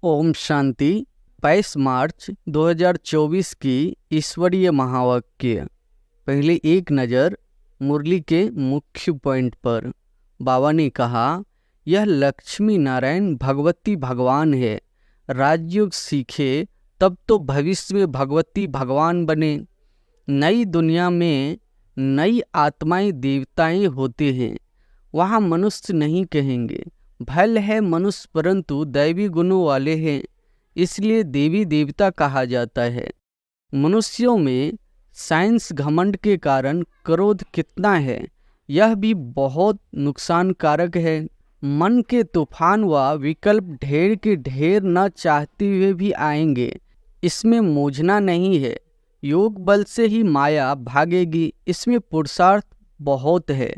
ओम शांति। 22 मार्च 2024 की ईश्वरीय महावाक्य। पहले एक नज़र मुरली के मुख्य पॉइंट पर। बाबा ने कहा, यह लक्ष्मी नारायण भगवती भगवान है। राजयोग सीखे तब तो भविष्य में भगवती भगवान बने। नई दुनिया में नई आत्माएं देवताएं होते हैं। वहाँ मनुष्य नहीं कहेंगे। भल है मनुष्य परंतु दैवी गुणों वाले हैं, इसलिए देवी देवता कहा जाता है। मनुष्यों में साइंस घमंड के कारण क्रोध कितना है, यह भी बहुत नुकसानकारक है। मन के तूफान व विकल्प ढेर के ढेर न चाहते हुए भी आएंगे, इसमें मूझना नहीं है। योग बल से ही माया भागेगी, इसमें पुरुषार्थ बहुत है।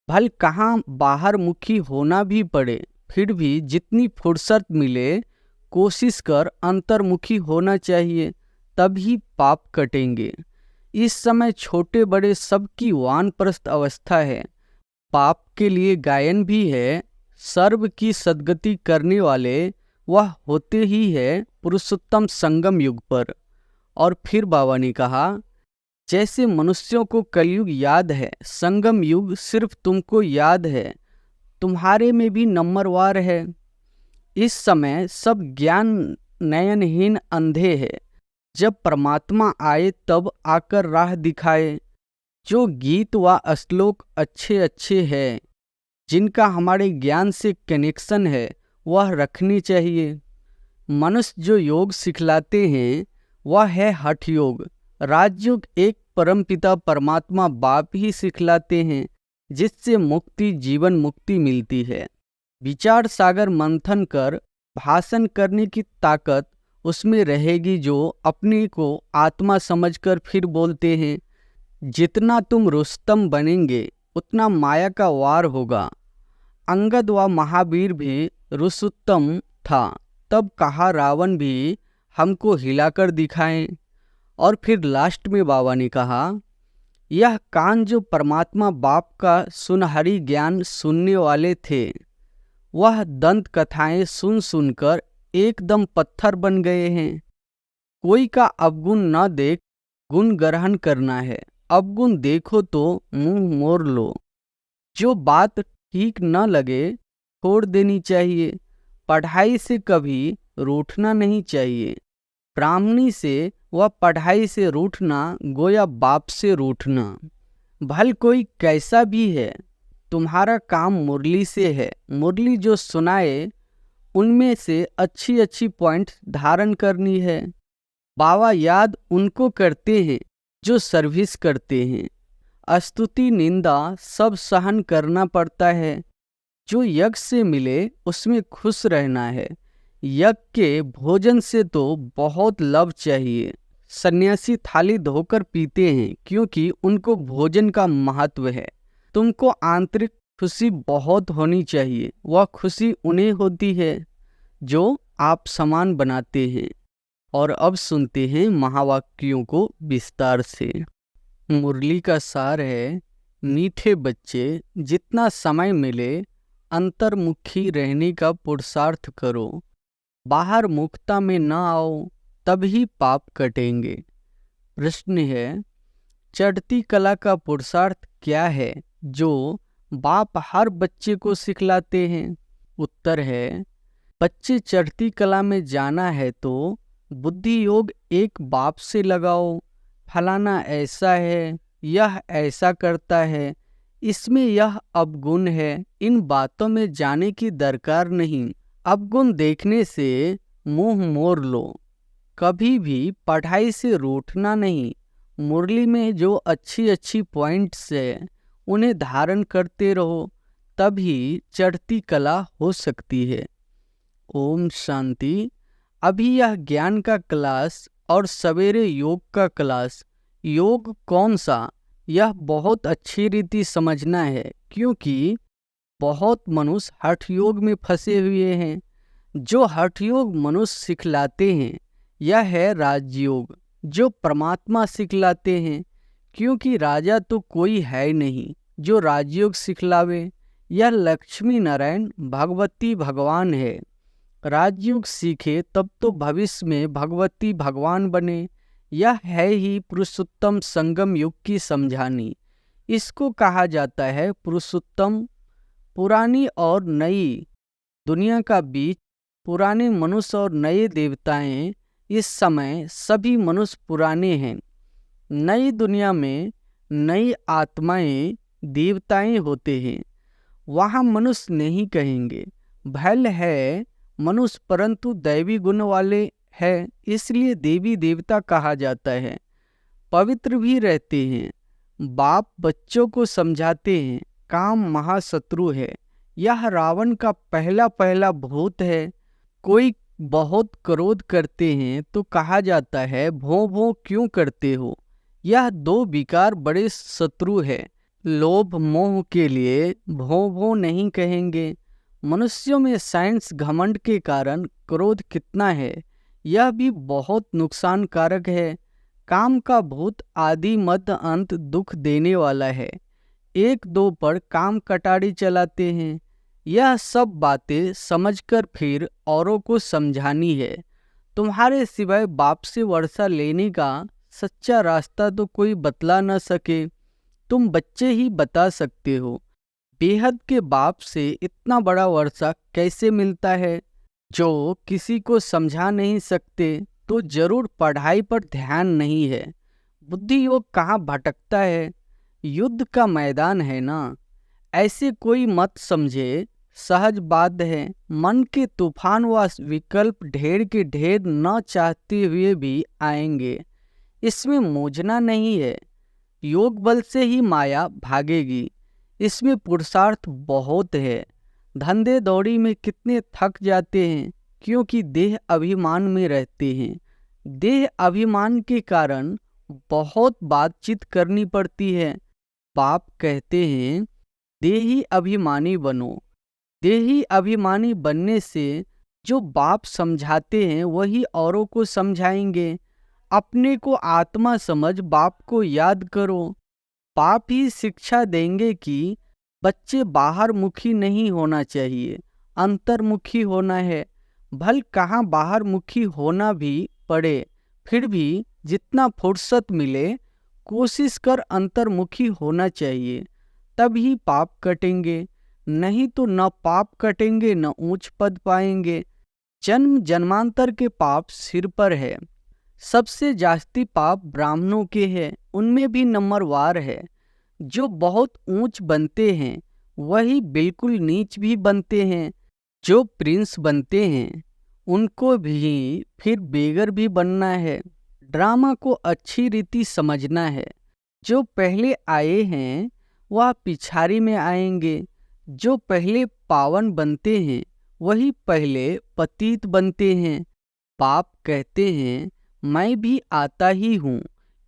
भल कहाँ बाहर मुखी होना भी पड़े, फिर भी जितनी फुर्सत मिले कोशिश कर अंतर्मुखी होना चाहिए, तभी पाप कटेंगे। इस समय छोटे बड़े सबकी वानप्रस्थ अवस्था है। पाप के लिए गायन भी है। सर्व की सद्गति करने वाले वह होते ही है पुरुषोत्तम संगम युग पर। और फिर बाबा ने कहा, जैसे मनुष्यों को कलयुग याद है, संगम युग सिर्फ तुमको याद है, तुम्हारे में भी नंबरवार है। इस समय सब ज्ञान नयनहीन अंधे है। जब परमात्मा आए तब आकर राह दिखाए। जो गीत व श्लोक अच्छे अच्छे हैं, जिनका हमारे ज्ञान से कनेक्शन है, वह रखनी चाहिए। मनुष्य जो योग सिखलाते हैं वह है हठ योग। राजयोग एक परमपिता परमात्मा बाप ही सिखलाते हैं, जिससे मुक्ति जीवन मुक्ति मिलती है। विचार सागर मंथन कर भाषण करने की ताकत उसमें रहेगी जो अपने को आत्मा समझकर फिर बोलते हैं। जितना तुम रुस्तम बनेंगे उतना माया का वार होगा। अंगद व महावीर भी रुस्तम था, तब कहा रावण भी हमको हिलाकर दिखाएं। और फिर लास्ट में बाबा ने कहा, यह कान जो परमात्मा बाप का सुनहरी ज्ञान सुनने वाले थे, वह दंत कथाएं सुन सुनकर एकदम पत्थर बन गए हैं। कोई का अवगुण न देख गुण ग्रहण करना है, अवगुण देखो तो मुंह मोड़ लो। जो बात ठीक न लगे छोड़ देनी चाहिए। पढ़ाई से कभी रूठना नहीं चाहिए। ब्राह्मणी से व पढ़ाई से रूठना गोया बाप से रूठना। भल कोई कैसा भी है, तुम्हारा काम मुरली से है। मुरली जो सुनाए उनमें से अच्छी अच्छी पॉइंट धारण करनी है। बाबा याद उनको करते हैं जो सर्विस करते हैं। स्तुति निंदा सब सहन करना पड़ता है। जो यज्ञ से मिले उसमें खुश रहना है। यज्ञ के भोजन से तो बहुत लव चाहिए। सन्यासी थाली धोकर पीते हैं क्योंकि उनको भोजन का महत्व है। तुमको आंतरिक खुशी बहुत होनी चाहिए। वह खुशी उन्हें होती है जो आप समान बनाते हैं। और अब सुनते हैं महावाक्यों को विस्तार से। मुरली का सार है, मीठे बच्चे, जितना समय मिले अंतर्मुखी रहने का पुरुषार्थ करो। बाहर मुक्ता में न आओ, तभी पाप कटेंगे। प्रश्न है, चढ़ती कला का पुरुषार्थ क्या है जो बाप हर बच्चे को सिखलाते हैं? उत्तर है, बच्चे चढ़ती कला में जाना है तो बुद्धि योग एक बाप से लगाओ। फलाना ऐसा है, यह ऐसा करता है, इसमें यह अवगुण है, इन बातों में जाने की दरकार नहीं। अवगुण देखने से मुंह मोड़ लो। कभी भी पढ़ाई से रूठना नहीं। मुरली में जो अच्छी अच्छी पॉइंट्स है उन्हें धारण करते रहो, तभी चढ़ती कला हो सकती है। ओम शांति। अभी यह ज्ञान का क्लास और सवेरे योग का क्लास। योग कौन सा, यह बहुत अच्छी रीति समझना है, क्योंकि बहुत मनुष्य हठ योग में फंसे हुए हैं। जो हठ योग मनुष्य सिखलाते हैं यह है राजयोग, जो परमात्मा सिखलाते हैं। क्योंकि राजा तो कोई है नहीं जो राजयोग सिखलावे। यह लक्ष्मी नारायण भगवती भगवान है। राजयोग सीखे तब तो भविष्य में भगवती भगवान बने। यह है ही पुरुषोत्तम संगम युग की समझानी। इसको कहा जाता है पुरुषोत्तम। पुरानी और नई दुनिया का बीच, पुराने मनुष्य और नए देवताएं। इस समय सभी मनुष्य पुराने हैं। नई दुनिया में नई आत्माएं देवताएं होते हैं। वहाँ मनुष्य नहीं कहेंगे। भल है मनुष्य परंतु दैवी गुण वाले हैं, इसलिए देवी देवता कहा जाता है। पवित्र भी रहते हैं। बाप बच्चों को समझाते हैं काम महाशत्रु है। यह रावण का पहला पहला भूत है। कोई बहुत क्रोध करते हैं तो कहा जाता है भों भों क्यों करते हो। यह दो विकार बड़े शत्रु है। लोभ मोह के लिए भों भों नहीं कहेंगे। मनुष्यों में साइंस घमंड के कारण क्रोध कितना है, यह भी बहुत नुकसानकारक है। काम का भूत आदि मध्य अंत दुख देने वाला है। एक दो पर काम कटारी चलाते हैं। यह सब बातें समझकर फिर औरों को समझानी है। तुम्हारे सिवाय बाप से वर्षा लेने का सच्चा रास्ता तो कोई बतला न सके। तुम बच्चे ही बता सकते हो। बेहद के बाप से इतना बड़ा वर्षा कैसे मिलता है। जो किसी को समझा नहीं सकते तो जरूर पढ़ाई पर ध्यान नहीं है। बुद्धि योग कहाँ भटकता है। युद्ध का मैदान है ना। ऐसे कोई मत समझे, सहज बात है। मन के तूफान व विकल्प ढेर के ढेर न चाहते हुए भी आएंगे। इसमें मोजना नहीं है। योग बल से ही माया भागेगी। इसमें पुरुषार्थ बहुत है। धंधे दौड़ी में कितने थक जाते हैं, क्योंकि देह अभिमान में रहते हैं। देह अभिमान के कारण बहुत बातचीत करनी पड़ती है। बाप कहते हैं देही अभिमानी बनो। देही अभिमानी बनने से जो बाप समझाते हैं वही औरों को समझाएंगे। अपने को आत्मा समझ बाप को याद करो। बाप ही शिक्षा देंगे कि बच्चे बाहर मुखी नहीं होना चाहिए, अंतर्मुखी होना है। भल कहाँ बाहर मुखी होना भी पड़े, फिर भी जितना फुर्सत मिले कोशिश कर अंतर्मुखी होना चाहिए। तभी पाप कटेंगे। नहीं तो न पाप कटेंगे न ऊंच पद पाएंगे। जन्म जन्मांतर के पाप सिर पर है। सबसे जास्ती पाप ब्राह्मणों के हैं, उनमें भी नंबरवार है। जो बहुत ऊंच बनते हैं वही बिल्कुल नीच भी बनते हैं। जो प्रिंस बनते हैं उनको भी फिर बेगर भी बनना है। ड्रामा को अच्छी रीति समझना है। जो पहले आए हैं वह पिछाड़ी में आएंगे। जो पहले पावन बनते हैं वही पहले पतित बनते हैं। बाप कहते हैं मैं भी आता ही हूँ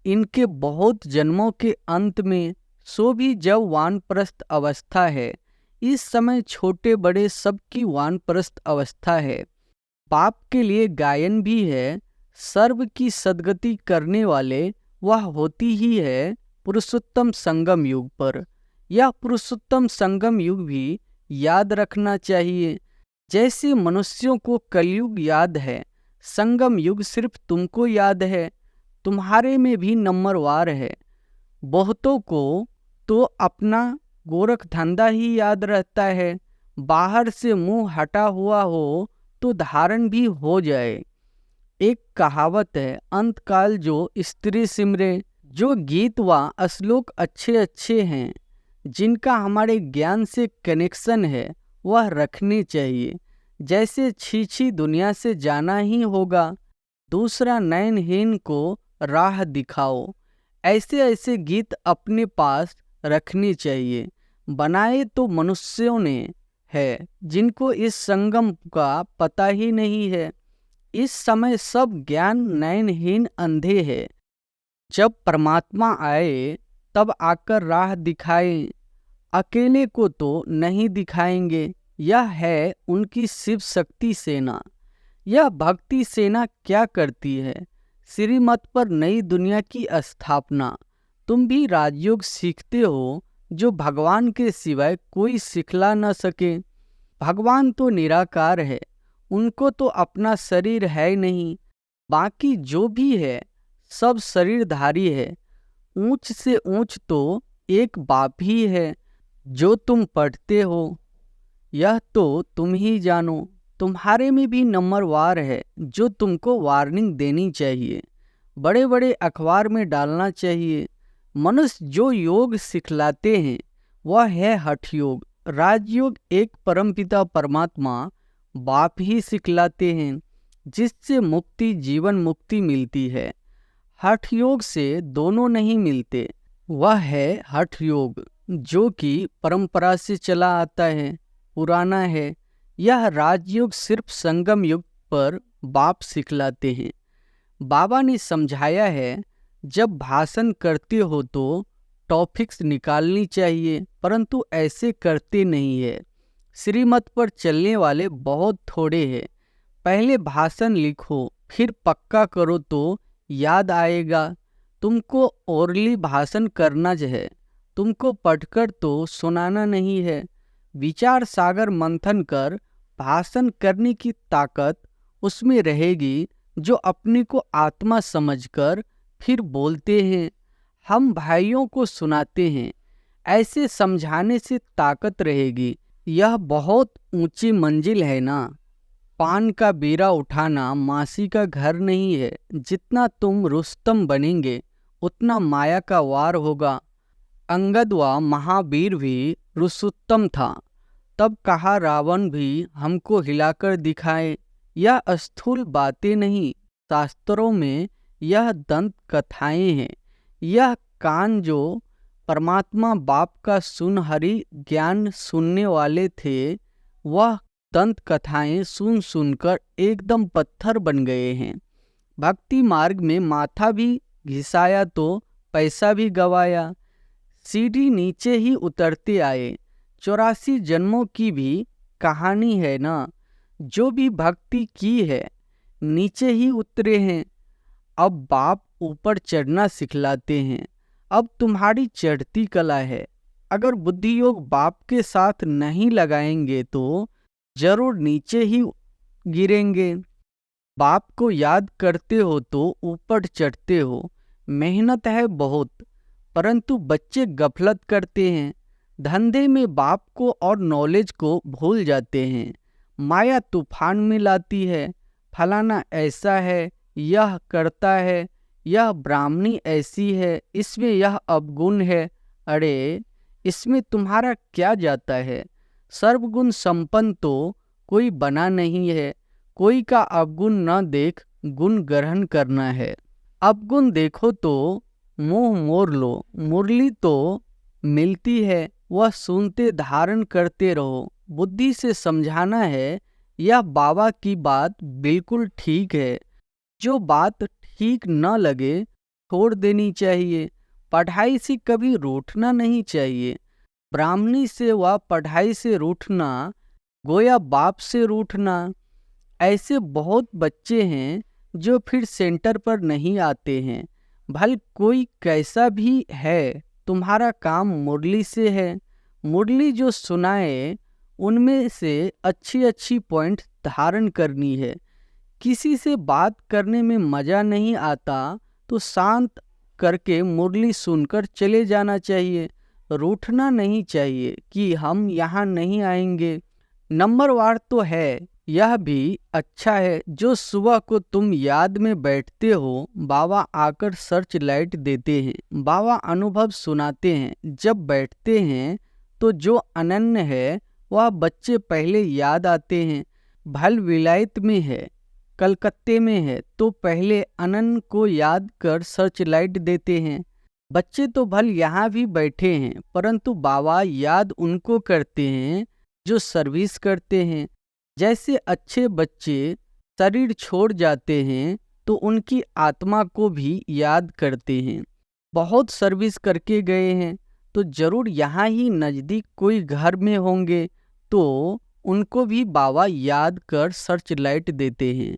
इनके बहुत जन्मों के अंत में। सो भी जब वानप्रस्थ अवस्था है। इस समय छोटे बड़े सबकी वानप्रस्थ अवस्था है। बाप के लिए गायन भी है। सर्व की सद्गति करने वाले वह होती ही है पुरुषोत्तम संगम युग पर। यह पुरुषोत्तम संगम युग भी याद रखना चाहिए। जैसे मनुष्यों को कलयुग याद है, संगम युग सिर्फ तुमको याद है। तुम्हारे में भी नंबरवार है। बहुतों को तो अपना गोरख धंधा ही याद रहता है। बाहर से मुंह हटा हुआ हो तो धारण भी हो जाए। एक कहावत है अंतकाल जो स्त्री सिमरे। जो गीत व श्लोक अच्छे अच्छे हैं, जिनका हमारे ज्ञान से कनेक्शन है, वह रखने चाहिए। जैसे छी दुनिया से जाना ही होगा, दूसरा नयनहीन को राह दिखाओ। ऐसे ऐसे गीत अपने पास रखने चाहिए। बनाए तो मनुष्यों ने है, जिनको इस संगम का पता ही नहीं है। इस समय सब ज्ञान नयनहीन अंधे है। जब परमात्मा आए तब आकर राह दिखाए। अकेले को तो नहीं दिखाएंगे। यह है उनकी शिव शक्ति सेना। यह भक्ति सेना क्या करती है? श्रीमत पर नई दुनिया की स्थापना। तुम भी राजयोग सीखते हो जो भगवान के सिवाय कोई सिखला न सके। भगवान तो निराकार है, उनको तो अपना शरीर है नहीं, बाकी जो भी है सब शरीरधारी है। ऊंच से ऊंच तो एक बाप ही है। जो तुम पढ़ते हो यह तो तुम ही जानो। तुम्हारे में भी नंबरवार है जो तुमको वार्निंग देनी चाहिए, बड़े बड़े अखबार में डालना चाहिए। मनुष्य जो योग सिखलाते हैं वह है हठ योग। राजयोग एक परमपिता परमात्मा बाप ही सिखलाते हैं, जिससे मुक्ति जीवन मुक्ति मिलती है। हठ योग से दोनों नहीं मिलते। वह है हठ योग जो कि परंपरा से चला आता है, पुराना है। यह राजयोग सिर्फ संगम युग पर बाप सिखलाते हैं। बाबा ने समझाया है, जब भाषण करते हो तो टॉपिक्स निकालनी चाहिए, परंतु ऐसे करते नहीं है। श्रीमत पर चलने वाले बहुत थोड़े हैं। पहले भाषण लिखो, फिर पक्का करो तो याद आएगा। तुमको ओरली भाषण करना है, तुमको पढ़कर तो सुनाना नहीं है। विचार सागर मंथन कर भाषण करने की ताकत उसमें रहेगी जो अपने को आत्मा समझकर फिर बोलते हैं। हम भाइयों को सुनाते हैं, ऐसे समझाने से ताकत रहेगी। यह बहुत ऊंची मंजिल है ना। पान का बीरा उठाना मासी का घर नहीं है। जितना तुम रुस्तम बनेंगे उतना माया का वार होगा। अंगद व महावीर भी रुस्तम था, तब कहा रावण भी हमको हिलाकर दिखाए। यह स्थूल बातें नहीं, शास्त्रों में यह दंत कथाएं हैं। यह कान जो परमात्मा बाप का सुनहरी ज्ञान सुनने वाले थे, वह दंत कथाएं सुन सुनकर एकदम पत्थर बन गए हैं। भक्ति मार्ग में माथा भी घिसाया तो पैसा भी गवाया। सीढ़ी नीचे ही उतरते आए। 84 जन्मों की भी कहानी है ना। जो भी भक्ति की है नीचे ही उतरे हैं। अब बाप ऊपर चढ़ना सिखलाते हैं। अब तुम्हारी चढ़ती कला है। अगर बुद्धि योग बाप के साथ नहीं लगाएंगे तो जरूर नीचे ही गिरेंगे। बाप को याद करते हो तो ऊपर चढ़ते हो। मेहनत है बहुत, परंतु बच्चे गफलत करते हैं। धंधे में बाप को और नॉलेज को भूल जाते हैं। माया तूफान में लाती है। फलाना ऐसा है, यह करता है, यह ब्राह्मणी ऐसी है, इसमें यह अवगुण है। अरे इसमें तुम्हारा क्या जाता है। सर्वगुण संपन्न तो कोई बना नहीं है। कोई का अवगुण न देख गुण ग्रहण करना है। अवगुण देखो तो मुंह मोड़ लो। मुरली तो मिलती है, वह सुनते धारण करते रहो। बुद्धि से समझाना है, यह बाबा की बात बिल्कुल ठीक है। जो बात ठीक न लगे छोड़ देनी चाहिए। पढ़ाई से कभी रूठना नहीं चाहिए। ब्राह्मणी से व पढ़ाई से रूठना गोया बाप से रूठना। ऐसे बहुत बच्चे हैं जो फिर सेंटर पर नहीं आते हैं। भल कोई कैसा भी है, तुम्हारा काम मुरली से है। मुरली जो सुनाए उनमें से अच्छी अच्छी पॉइंट धारण करनी है। किसी से बात करने में मज़ा नहीं आता तो शांत करके मुरली सुनकर चले जाना चाहिए। रूठना नहीं चाहिए कि हम यहाँ नहीं आएंगे। नंबरवार तो है, यह भी अच्छा है। जो सुबह को तुम याद में बैठते हो, बाबा आकर सर्च लाइट देते हैं। बाबा अनुभव सुनाते हैं। जब बैठते हैं तो जो अनन्य है वह बच्चे पहले याद आते हैं। भल विलायत में है, कलकत्ते में है, तो पहले अनन्य को याद कर सर्च लाइट देते हैं। बच्चे तो भल यहाँ भी बैठे हैं, परंतु बाबा याद उनको करते हैं जो सर्विस करते हैं। जैसे अच्छे बच्चे शरीर छोड़ जाते हैं तो उनकी आत्मा को भी याद करते हैं। बहुत सर्विस करके गए हैं तो जरूर यहाँ ही नज़दीक कोई घर में होंगे, तो उनको भी बाबा याद कर सर्च लाइट देते हैं।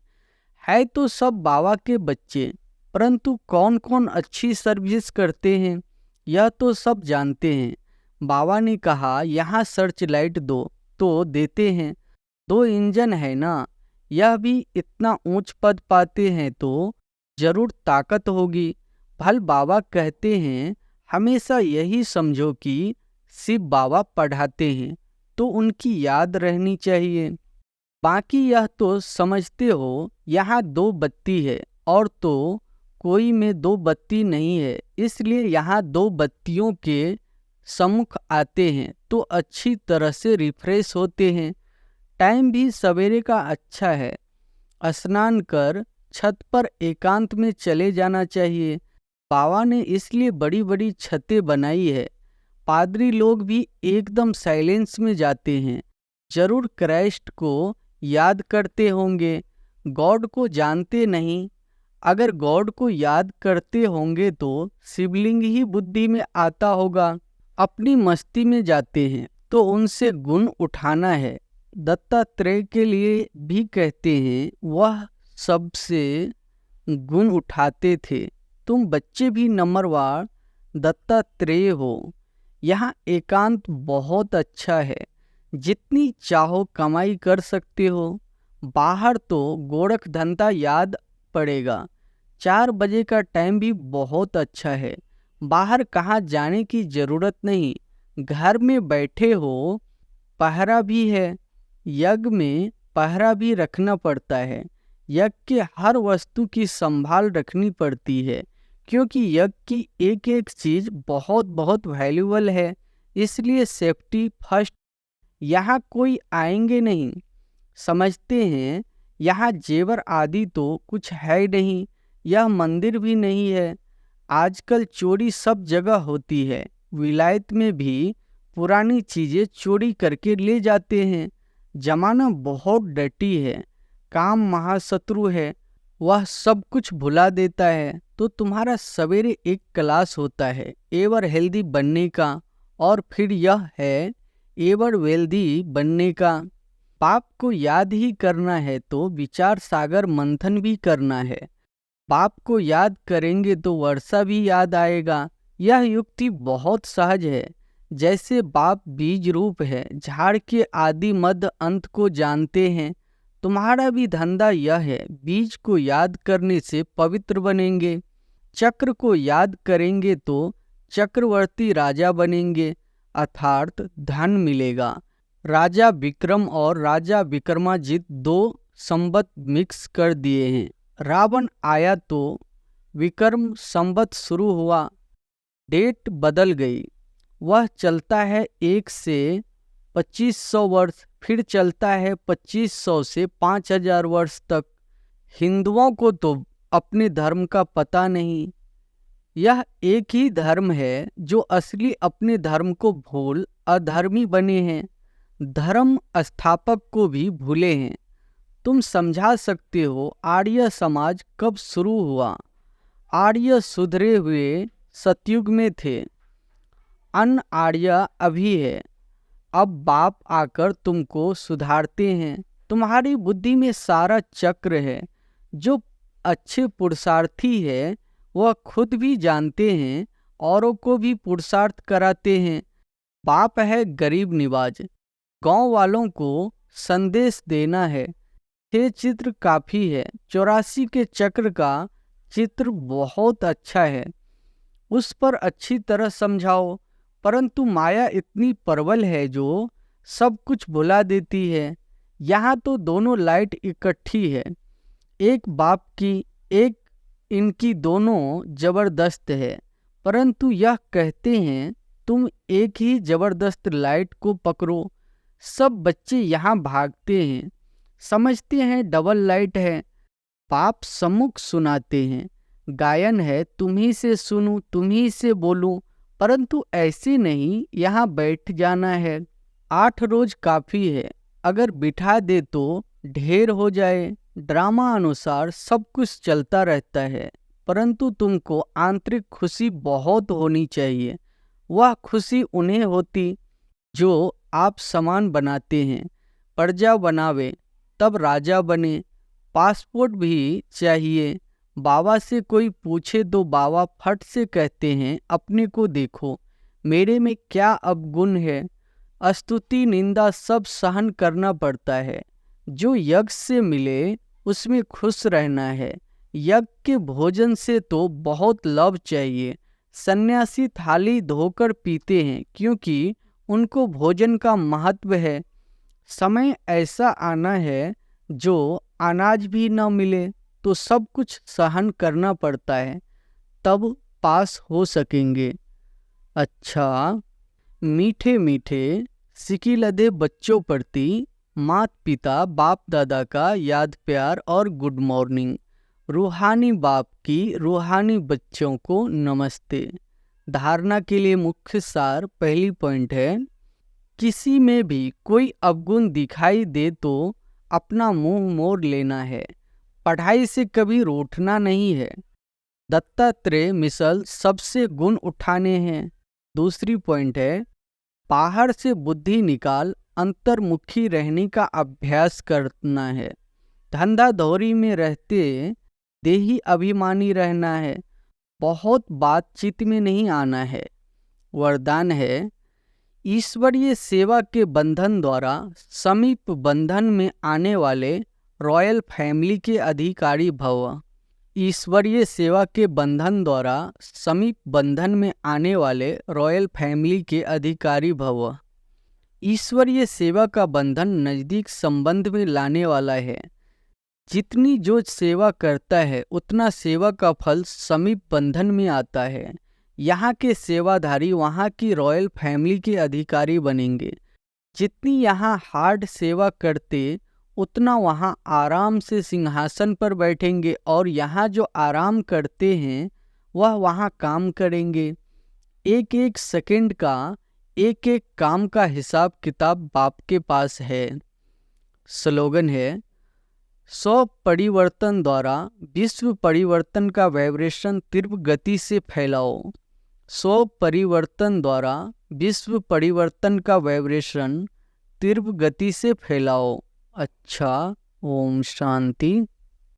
है तो सब बाबा के बच्चे, परंतु कौन कौन अच्छी सर्विस करते हैं यह तो सब जानते हैं। बाबा ने कहा यहाँ सर्च लाइट दो तो देते हैं। 2 इंजन है ना, यह भी इतना ऊंच पद पाते हैं तो जरूर ताकत होगी। भल बाबा कहते हैं हमेशा यही समझो कि शिव बाबा पढ़ाते हैं तो उनकी याद रहनी चाहिए। बाकी यह तो समझते हो यहाँ 2 बत्ती है और तो कोई में 2 बत्ती नहीं है, इसलिए यहाँ 2 बत्तियों के सम्मुख आते हैं तो अच्छी तरह से रिफ्रेश होते हैं। टाइम भी सवेरे का अच्छा है। स्नान कर छत पर एकांत में चले जाना चाहिए। बाबा ने इसलिए बड़ी बड़ी छतें बनाई है। पादरी लोग भी एकदम साइलेंस में जाते हैं। जरूर क्राइस्ट को याद करते होंगे, गॉड को जानते नहीं। अगर गॉड को याद करते होंगे तो शिवलिंग ही बुद्धि में आता होगा। अपनी मस्ती में जाते हैं तो उनसे गुण उठाना है। दत्तात्रेय के लिए भी कहते हैं वह सबसे गुण उठाते थे। तुम बच्चे भी नंबरवार दत्तात्रेय हो। यहाँ एकांत बहुत अच्छा है, जितनी चाहो कमाई कर सकते हो। बाहर तो गोरख धंधा याद पड़ेगा। 4 बजे का टाइम भी बहुत अच्छा है। बाहर कहाँ जाने की जरूरत नहीं, घर में बैठे हो। पहरा भी है, यज्ञ में पहरा भी रखना पड़ता है। यज्ञ के हर वस्तु की संभाल रखनी पड़ती है, क्योंकि यज्ञ की एक एक चीज बहुत बहुत वैल्यूबल है, इसलिए सेफ्टी फर्स्ट। यहाँ कोई आएंगे नहीं। समझते हैं यहाँ जेवर आदि तो कुछ है नहीं, यह मंदिर भी नहीं है। आजकल चोरी सब जगह होती है। विलायत में भी पुरानी चीजें चोरी करके ले जाते हैं। जमाना बहुत डटी है, काम महाशत्रु है, वह सब कुछ भुला देता है। तो तुम्हारा सवेरे एक क्लास होता है एवर हेल्दी बनने का, और फिर यह है एवर वेल्दी बनने का। बाप को याद ही करना है तो विचार सागर मंथन भी करना है। बाप को याद करेंगे तो वर्षा भी याद आएगा। यह युक्ति बहुत सहज है। जैसे बाप बीज रूप है, झाड़ के आदि मध्य अंत को जानते हैं। तुम्हारा भी धंधा यह है, बीज को याद करने से पवित्र बनेंगे। चक्र को याद करेंगे तो चक्रवर्ती राजा बनेंगे, अर्थात धन मिलेगा। राजा विक्रम और राजा विक्रमाजित 2 संवत मिक्स कर दिए हैं। रावण आया तो विक्रम संवत शुरू हुआ, डेट बदल गई। वह चलता है 1 से 2500 वर्ष, फिर चलता है 2500 से 5000 वर्ष तक। हिंदुओं को तो अपने धर्म का पता नहीं। यह एक ही धर्म है जो असली अपने धर्म को भूल अधर्मी बने हैं, धर्म स्थापक को भी भूले हैं। तुम समझा सकते हो आर्य समाज कब शुरू हुआ? आर्य सुधरे हुए सतयुग में थे, अन आर्य अभी है। अब बाप आकर तुमको सुधारते हैं। तुम्हारी बुद्धि में सारा चक्र है। जो अच्छे पुरुषार्थी है वह खुद भी जानते हैं, औरों को भी पुरुषार्थ कराते हैं। बाप है गरीब निवाज, गांव वालों को संदेश देना है। 6 चित्र काफी है। 84 के चक्र का चित्र बहुत अच्छा है, उस पर अच्छी तरह समझाओ। परंतु माया इतनी प्रबल है जो सब कुछ भुला देती है। यहाँ तो दोनों लाइट इकट्ठी है, एक बाप की एक इनकी, दोनों जबरदस्त है। परंतु यह कहते हैं तुम एक ही जबरदस्त लाइट को पकड़ो। सब बच्चे यहाँ भागते हैं, समझते हैं डबल लाइट है। बाप सम्मुख सुनाते हैं, गायन है तुम्ही से सुनूं तुम्ही से बोलूं, परंतु ऐसे नहीं, यहाँ बैठ जाना है। 8 रोज काफी है, अगर बिठा दे तो ढेर हो जाए। ड्रामा अनुसार सब कुछ चलता रहता है, परंतु तुमको आंतरिक खुशी बहुत होनी चाहिए। वह खुशी उन्हें होती जो आप समान बनाते हैं। प्रजा बनावे तब राजा बने। पासपोर्ट भी चाहिए। बाबा से कोई पूछे तो बाबा फट से कहते हैं अपने को देखो, मेरे में क्या अवगुण है। स्तुति निंदा सब सहन करना पड़ता है। जो यज्ञ से मिले उसमें खुश रहना है। यज्ञ के भोजन से तो बहुत लाभ चाहिए। सन्यासी थाली धोकर पीते हैं क्योंकि उनको भोजन का महत्व है। समय ऐसा आना है जो अनाज भी न मिले तो सब कुछ सहन करना पड़ता है, तब पास हो सकेंगे। अच्छा, मीठे मीठे सिकी लदे बच्चों प्रति माता पिता बाप दादा का याद प्यार और गुड मॉर्निंग। रूहानी बाप की रूहानी बच्चों को नमस्ते। धारणा के लिए मुख्य सार पहली पॉइंट है, किसी में भी कोई अवगुण दिखाई दे तो अपना मुंह मोड़ लेना है। पढ़ाई से कभी रूठना नहीं है। दत्तात्रेय मिसल सबसे गुण उठाने हैं। दूसरी पॉइंट है, बाहर से बुद्धि निकाल अंतर्मुखी रहने का अभ्यास करना है। धंधा दौरी में रहते देही अभिमानी रहना है। बहुत बातचीत में नहीं आना है। वरदान है, ईश्वरीय सेवा के बंधन द्वारा समीप बंधन में आने वाले रॉयल फैमिली के अधिकारी भव। ईश्वरीय सेवा के बंधन द्वारा समीप बंधन में आने वाले रॉयल फैमिली के अधिकारी भव। ईश्वरीय सेवा का बंधन नज़दीक संबंध में लाने वाला है। जितनी जो सेवा करता है उतना सेवा का फल समीप बंधन में आता है। यहाँ के सेवाधारी वहाँ की रॉयल फैमिली के अधिकारी बनेंगे। जितनी यहाँ हार्ड सेवा करते उतना वहाँ आराम से सिंहासन पर बैठेंगे, और यहाँ जो आराम करते हैं वह वहाँ काम करेंगे। एक एक सेकंड का एक एक काम का हिसाब किताब बाप के पास है। स्लोगन है, 100 परिवर्तन द्वारा विश्व परिवर्तन का वाइब्रेशन तीव्र गति से फैलाओ। 100 परिवर्तन द्वारा विश्व परिवर्तन का वाइब्रेशन तीव्र गति से फैलाओ। अच्छा, ओम शांति।